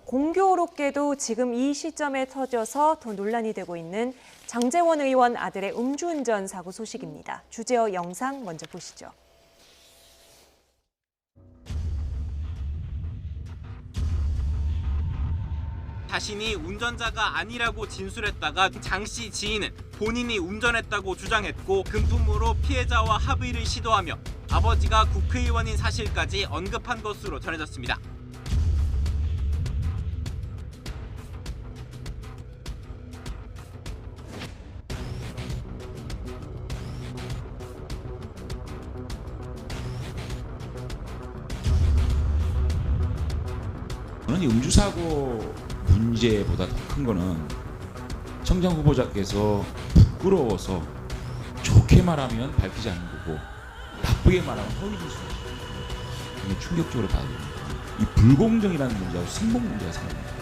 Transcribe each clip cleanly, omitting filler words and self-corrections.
공교롭게도 지금 이 시점에 터져서 더 논란이 되고 있는 장제원 의원 아들의 음주운전 사고 소식입니다. 주제어 영상 먼저 보시죠. 자신이 운전자가 아니라고 진술했다가 장 씨 지인은 본인이 운전했다고 주장했고 금품으로 피해자와 합의를 시도하며 아버지가 국회의원인 사실까지 언급한 것으로 전해졌습니다. 저는 이 음주사고 문제보다 더 큰 거는 청장 후보자께서 부끄러워서 좋게 말하면 밝히지 않는 거고 나쁘게 말하면 허위 진술을 이게 충격적으로 받아들입니다. 이 불공정이라는 문제하고 승복 문제가 생깁니다.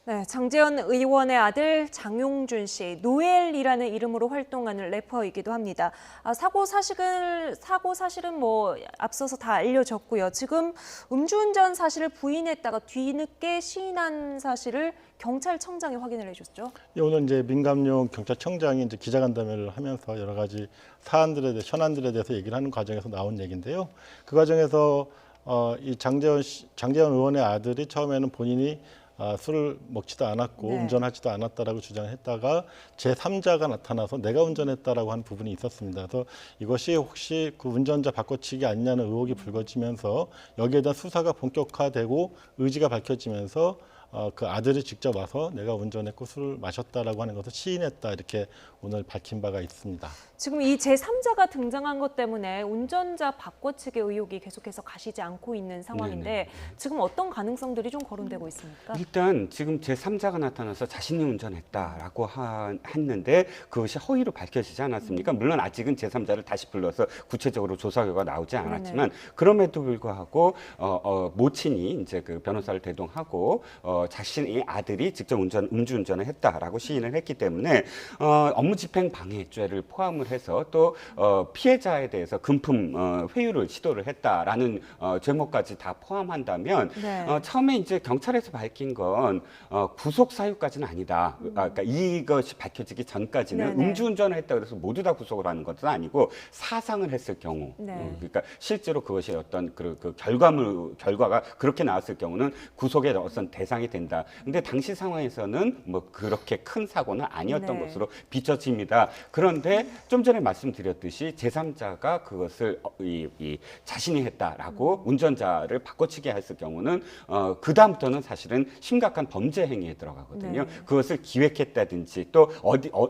네, 장제원 의원의 아들 장용준 씨, 노엘이라는 이름으로 활동하는 래퍼이기도 합니다. 사고 사실은 뭐 앞서서 다 알려졌고요. 지금 음주운전 사실을 부인했다가 뒤늦게 시인한 사실을 경찰청장이 확인을 해줬죠. 오늘 이제 민감용 경찰청장이 이제 기자간담회를 하면서 여러 가지 사안들에 대해 현안들에 대해서 얘기를 하는 과정에서 나온 얘기인데요. 그 과정에서 이 장제원 의원의 아들이 처음에는 본인이 술을 먹지도 않았고 운전하지도 않았다라고 주장했다가 제3자가 나타나서 내가 운전했다라고 하는 부분이 있었습니다. 그래서 이것이 혹시 그 운전자 바꿔치기 아니냐는 의혹이 불거지면서 여기에 대한 수사가 본격화되고 의지가 밝혀지면서 그 아들이 직접 와서 내가 운전했고 술을 마셨다라고 하는 것을 시인했다 이렇게 오늘 밝힌 바가 있습니다. 지금 이 제3자가 등장한 것 때문에 운전자 바꿔치기 의혹이 계속해서 가시지 않고 있는 상황인데 네네. 지금 어떤 가능성들이 좀 거론되고 있습니까? 일단 지금 제3자가 나타나서 자신이 운전했다라고 했는데 그것이 허위로 밝혀지지 않았습니까? 물론 아직은 제3자를 다시 불러서 구체적으로 조사 결과가 나오지 않았지만 그럼에도 불구하고 모친이 이제 그 변호사를 대동하고 자신의 아들이 직접 음주운전을 했다라고 시인을 했기 때문에 업무집행 방해죄를 포함을 해서 또 피해자에 대해서 금품 회유를 시도를 했다라는 죄목까지 다 포함한다면 처음에 이제 경찰에서 밝힌 건 구속 사유까지는 아니다. 그러니까 이것이 밝혀지기 전까지는 음주운전을 했다 그래서 모두 다 구속을 하는 것은 아니고 사상을 했을 경우, 그러니까 실제로 그것이 어떤 그 결과가 그렇게 나왔을 경우는 구속의 어떤 대상이 된다. 근데 당시 상황에서는 뭐 그렇게 큰 사고는 아니었던 것으로 비춰집니다. 그런데 좀 전에 말씀드렸듯이 제3자가 그것을 자신이 했다라고 운전자를 바꿔치기 했을 경우는 그 다음부터는 사실은 심각한 범죄 행위에 들어가거든요. 그것을 기획했다든지 또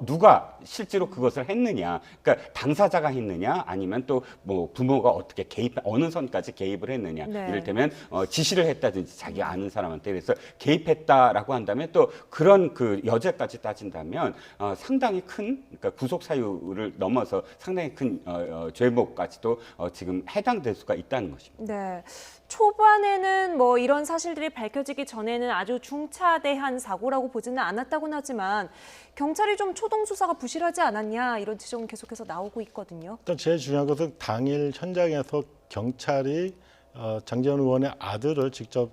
누가 실제로 그것을 했느냐, 그러니까 당사자가 했느냐, 아니면 또 뭐 부모가 어떻게 어느 선까지 개입을 했느냐, 이를테면 지시를 했다든지 자기가 아는 사람한테 그래서 개입했다라고 한다면 또 그런 그 여죄까지 따진다면 상당히 큰, 그러니까 구속 사유를 넘어서 상당히 큰 죄목까지도 지금 해당될 수가 있다는 것입니다. 네. 초반에는 뭐 이런 사실들이 밝혀지기 전에는 아주 중차대한 사고라고 보지는 않았다고는 하지만 경찰이 좀 초동 수사가 부실하지 않았냐 이런 지적은 계속해서 나오고 있거든요. 일단 제일 중요한 것은 당일 현장에서 경찰이 장제원 의원의 아들을 직접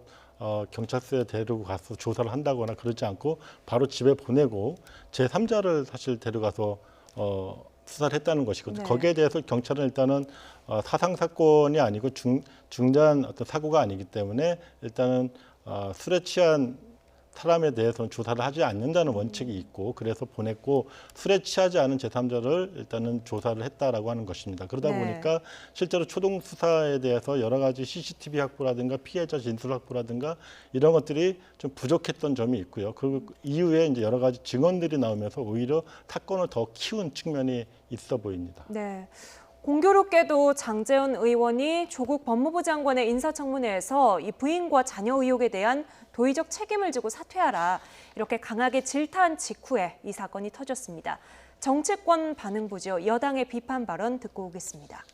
경찰서에 데리고 가서 조사를 한다거나 그러지 않고 바로 집에 보내고 제3자를 사실 데려가서 수사를 했다는 것이거든요. 거기에 대해서 경찰은 일단은 사상 사건이 아니고 중대한 어떤 사고가 아니기 때문에 일단은 술에 취한 사람에 대해서는 조사를 하지 않는다는 원칙이 있고 그래서 보냈고 술에 취하지 않은 제3자를 일단은 조사를 했다라고 하는 것입니다. 그러다 보니까 실제로 초동 수사에 대해서 여러 가지 CCTV 확보라든가 피해자 진술 확보라든가 이런 것들이 좀 부족했던 점이 있고요. 그 이후에 이제 여러 가지 증언들이 나오면서 오히려 사건을 더 키운 측면이 있어 보입니다. 네. 공교롭게도 장제원 의원이 조국 법무부 장관의 인사청문회에서 이 부인과 자녀 의혹에 대한 도의적 책임을 지고 사퇴하라 이렇게 강하게 질타한 직후에 이 사건이 터졌습니다. 정치권 반응 보죠. 여당의 비판 발언 듣고 오겠습니다.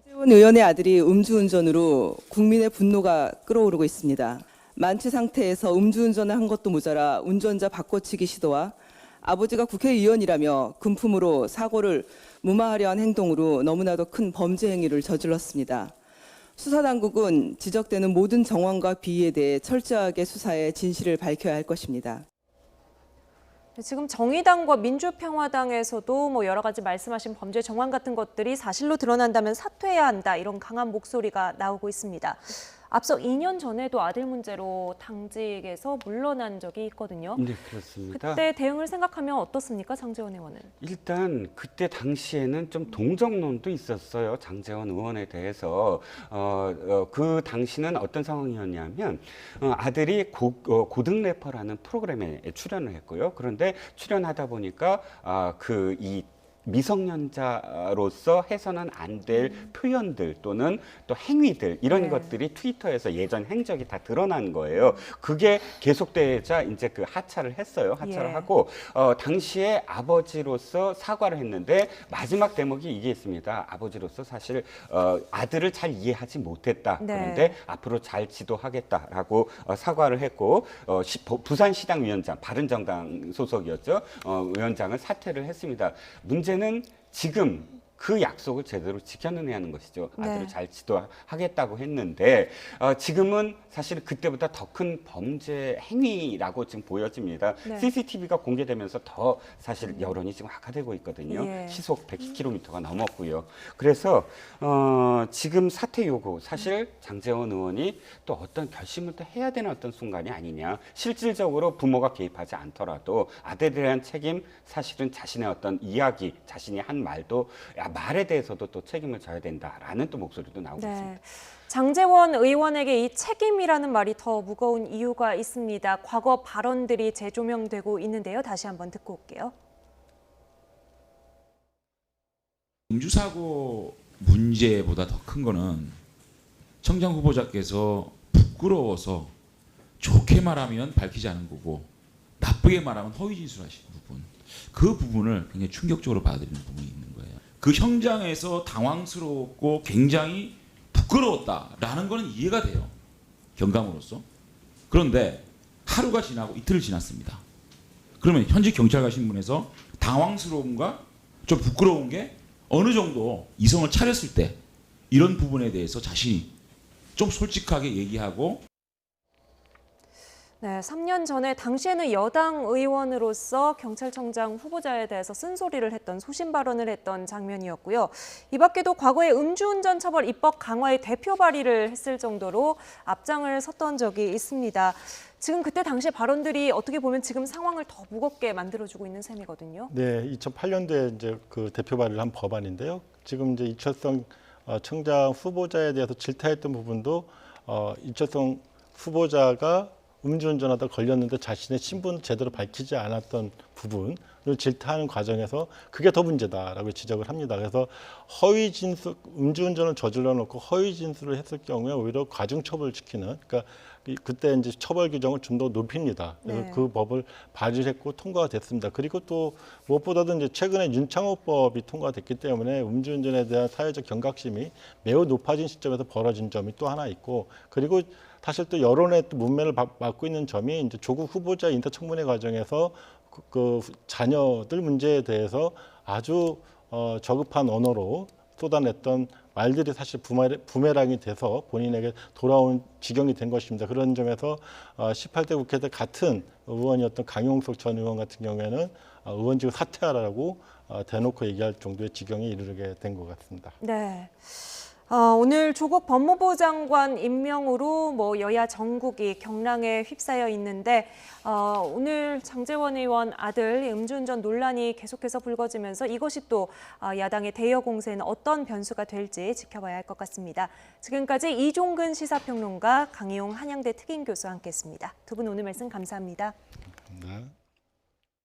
장제원 의원의 아들이 음주운전으로 국민의 분노가 끓어오르고 있습니다. 만취 상태에서 음주운전을 한 것도 모자라 운전자 바꿔치기 시도와 아버지가 국회의원이라며 금품으로 사고를 무마하려 한 행동으로 너무나도 큰 범죄 행위를 저질렀습니다. 수사당국은 지적되는 모든 정황과 비위에 대해 철저하게 수사해 진실을 밝혀야 할 것입니다. 지금 정의당과 민주평화당에서도 뭐 여러 가지 말씀하신 범죄 정황 같은 것들이 사실로 드러난다면 사퇴해야 한다, 이런 강한 목소리가 나오고 있습니다. 앞서 2년 전에도 아들 문제로 당직에서 물러난 적이 있거든요. 네, 그렇습니다. 그때 대응을 생각하면 어떻습니까, 장제원 의원은? 일단 그때 당시에는 좀 동정론도 있었어요. 장제원 의원에 대해서. 그 당시는 어떤 상황이었냐면 아들이 고등 래퍼라는 프로그램에 출연을 했고요. 그런데 출연하다 보니까 이 미성년자로서 해서는 안 될 표현들 또는 또 행위들 이런 네. 것들이 트위터에서 예전 행적이 다 드러난 거예요. 그게 계속되자 이제 그 하차를 했어요. 하차를 예. 하고 당시에 아버지로서 사과를 했는데 마지막 대목이 이게 있습니다. 아버지로서 사실 아들을 잘 이해하지 못했다. 네. 그런데 앞으로 잘 지도하겠다라고 사과를 했고 부산시당위원장 바른정당 소속이었죠. 위원장을 사퇴를 했습니다. 문제는 지금 그 약속을 제대로 지켰느냐는 것이죠. 아들을 네. 잘 지도하겠다고 했는데 지금은 사실 그때보다 더 큰 범죄 행위라고 지금 보여집니다. 네. CCTV가 공개되면서 더 사실 여론이 지금 악화되고 있거든요. 예. 시속 100km가 넘었고요. 그래서 지금 사퇴 요구 사실 장제원 의원이 또 어떤 결심을 또 해야 되는 어떤 순간이 아니냐. 실질적으로 부모가 개입하지 않더라도 아들에 대한 책임 사실은 자신의 어떤 이야기 자신이 한 말도 말에 대해서도 또 책임을 져야 된다라는 또 목소리도 나오고 있습니다. 네. 장제원 의원에게 이 책임이라는 말이 더 무거운 이유가 있습니다. 과거 발언들이 재조명되고 있는데요. 다시 한번 듣고 올게요. 음주사고 문제보다 더 큰 거는 청장 후보자께서 부끄러워서 좋게 말하면 밝히지 않은 거고 나쁘게 말하면 허위 진술하시는 부분, 그 부분을 굉장히 충격적으로 받아들이는 부분이 있는 거예요. 그 현장에서 당황스럽고 굉장히 부끄러웠다라는 거는 이해가 돼요. 경감으로서. 그런데 하루가 지나고 이틀 지났습니다. 그러면 현직 경찰관 신분에서 당황스러움과 좀 부끄러운 게 어느 정도 이성을 차렸을 때 이런 부분에 대해서 자신이 좀 솔직하게 얘기하고. 네, 3년 전에 당시에는 여당 의원으로서 경찰청장 후보자에 대해서 쓴소리를 했던, 소신 발언을 했던 장면이었고요. 이 밖에도 과거에 음주운전 처벌 입법 강화의 대표 발의를 했을 정도로 앞장을 섰던 적이 있습니다. 지금 그때 당시 발언들이 어떻게 보면 지금 상황을 더 무겁게 만들어주고 있는 셈이거든요. 네, 2008년도에 이제 그 대표 발의를 한 법안인데요. 지금 이제 이철성 청장 후보자에 대해서 질타했던 부분도 이철성 후보자가 음주운전하다 걸렸는데 자신의 신분을 제대로 밝히지 않았던 부분을 질타하는 과정에서 그게 더 문제다라고 지적을 합니다. 그래서 허위 진술, 음주운전을 저질러 놓고 허위 진술을 했을 경우에 오히려 가중처벌을 시키는, 그러니까 그때 이제 처벌 규정을 좀 더 높입니다. 그래서 네. 그 법을 발의를 했고 통과가 됐습니다. 그리고 또 무엇보다도 이제 최근에 윤창호법이 통과됐기 때문에 음주운전에 대한 사회적 경각심이 매우 높아진 시점에서 벌어진 점이 또 하나 있고, 그리고 사실 또 여론의 또 문매를 맡고 있는 점이 이제 조국 후보자 인사청문회 과정에서 그 자녀들 문제에 대해서 아주 저급한 언어로 쏟아냈던 말들이 사실 부메랑이 돼서 본인에게 돌아온 지경이 된 것입니다. 그런 점에서 18대 국회 때 같은 의원이었던 강용석 전 의원 같은 경우에는 의원직을 사퇴하라고 대놓고 얘기할 정도의 지경에 이르게 된 것 같습니다. 네. 오늘 조국 법무부 장관 임명으로 뭐 여야 정국이 경랑에 휩싸여 있는데 오늘 장제원 의원 아들 음주운전 논란이 계속해서 불거지면서 이것이 또 야당의 대여 공세는 어떤 변수가 될지 지켜봐야 할 것 같습니다. 지금까지 이종근 시사평론가, 강희용 한양대 특임교수와 함께했습니다. 두 분 오늘 말씀 감사합니다. 감사합니다.